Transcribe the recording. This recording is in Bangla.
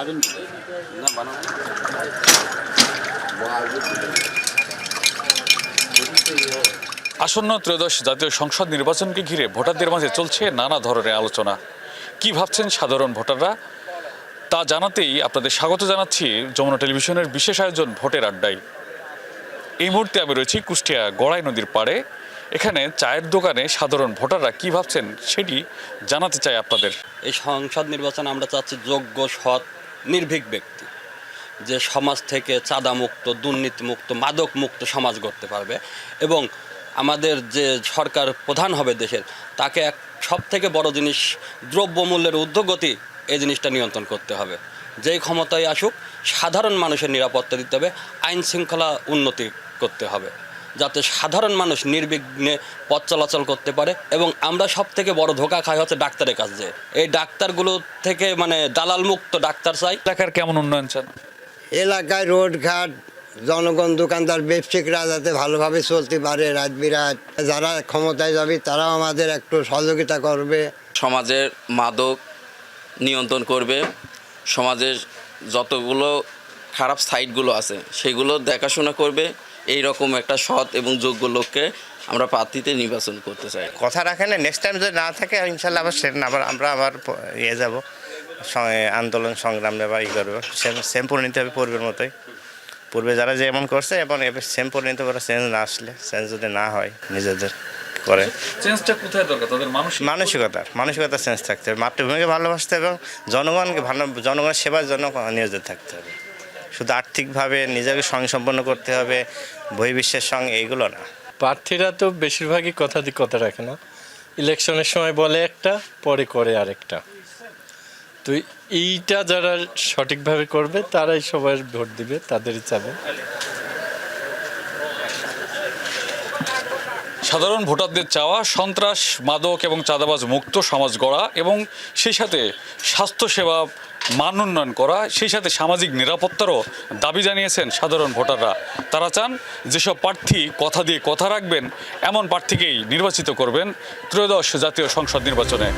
যাবেন না বানাবো আসন্ন ত্রয়োদশ জাতীয় সংসদ নির্বাচনকে ঘিরে ভোটারদের মাঝে চলছে নানা ধরনের আলোচনা। কি ভাবছেন সাধারণ ভোটাররা তা জানাতেই আপনাদের স্বাগত জানাচ্ছি যমুনা টেলিভিশনের বিশেষ আয়োজন ভোটের আড্ডায়। এই মুহূর্তে আমি রয়েছি কুষ্টিয়া গড়াই নদীর পাড়ে। এখানে চায়ের দোকানে সাধারণ ভোটাররা কি ভাবছেন সেটি জানাতে চাই আপনাদের। এই সংসদ নির্বাচনে আমরা চাচ্ছি যোগ্য, সৎ, নির্ভীক ব্যক্তি যে সমাজ থেকে চাঁদামুক্ত, দুর্নীতিমুক্ত, মাদকমুক্ত সমাজ গড়তে পারবে এবং আমাদের যে সরকার প্রধান হবে দেশের তাকে এক সব থেকে বড় জিনিস দ্রব্যমূল্যের ঊর্ধ্বগতি, এই জিনিসটা নিয়ন্ত্রণ করতে হবে। যেই ক্ষমতায় আসুক সাধারণ মানুষের নিরাপত্তা দিতে হবে, আইন শৃঙ্খলা উন্নতি করতে হবে যাতে সাধারণ মানুষ নির্বিঘ্নে পথ চলাচল করতে পারে। এবং আমরা সব থেকে বড় ধোঁকা খাই হচ্ছে ডাক্তারের কাছে। এই ডাক্তারগুলো থেকে দালাল মুক্ত ডাক্তার চাই। এলাকার কেমন উন্নয়ন চান? এলাকায় রোডঘাট, জনগণ, দোকানদার, ব্যবসায়িকরা যাতে ভালোভাবে চলতে পারে, রাত বিরাত যারা ক্ষমতায় যাবে তারাও আমাদের একটু সহযোগিতা করবে। সমাজের মাদক নিয়ন্ত্রণ করবে, সমাজের যতগুলো খারাপ সাইডগুলো আছে সেগুলো দেখাশোনা করবে। এই রকম একটা সৎ এবং যোগ্য লোককে আমরা প্রার্থীতে নির্বাচন করতে চাই। কথা রাখেন, নেক্সট টাইম যদি না থাকে ইনশাল্লাহ আমরা আবার যাব আন্দোলন সংগ্রামে আবার করবো। সেম পরিণতি হবে পূর্বের মতোই। পূর্বে যারা যেমন করছে এবং এবার সেম পরিণতি করে চেঞ্জ না আসলে, চেঞ্জ যদি না হয় নিজেদের করে। চেঞ্জটা কোথায় দরকার? তাদের মানসিকতা চেঞ্জ থাকতে হবে, মাতৃভূমিকে ভালোবাসতে এবং জনগণের সেবার জন্য নিয়োজিত থাকতে হবে। শুধু আর্থিকভাবে নিজেকে স্বয়ংসম্পন্ন করতে হবে বহির্বিশ্বের সঙ্গে, এইগুলো না। প্রার্থীরা তো বেশিরভাগই কথা রাখে না। ইলেকশনের সময় বলে একটা, পরে করে আরেকটা। তো এইটা যারা সঠিকভাবে করবে তারাই সবাই ভোট দিবে, তাদেরই চাবে। সাধারণ ভোটারদের চাওয়া সন্ত্রাস, মাদক এবং চাঁদাবাজ মুক্ত সমাজ গড়া এবং সেই সাথে স্বাস্থ্যসেবা মান উন্নয়ন করা, সেই সাথে সামাজিক নিরাপত্তারও দাবি জানিয়েছেন সাধারণ ভোটাররা। তারা চান যেসব প্রার্থী কথা দিয়ে কথা রাখবেন এমন প্রার্থীকেই নির্বাচিত করবেন ত্রয়োদশ জাতীয় সংসদ নির্বাচনে।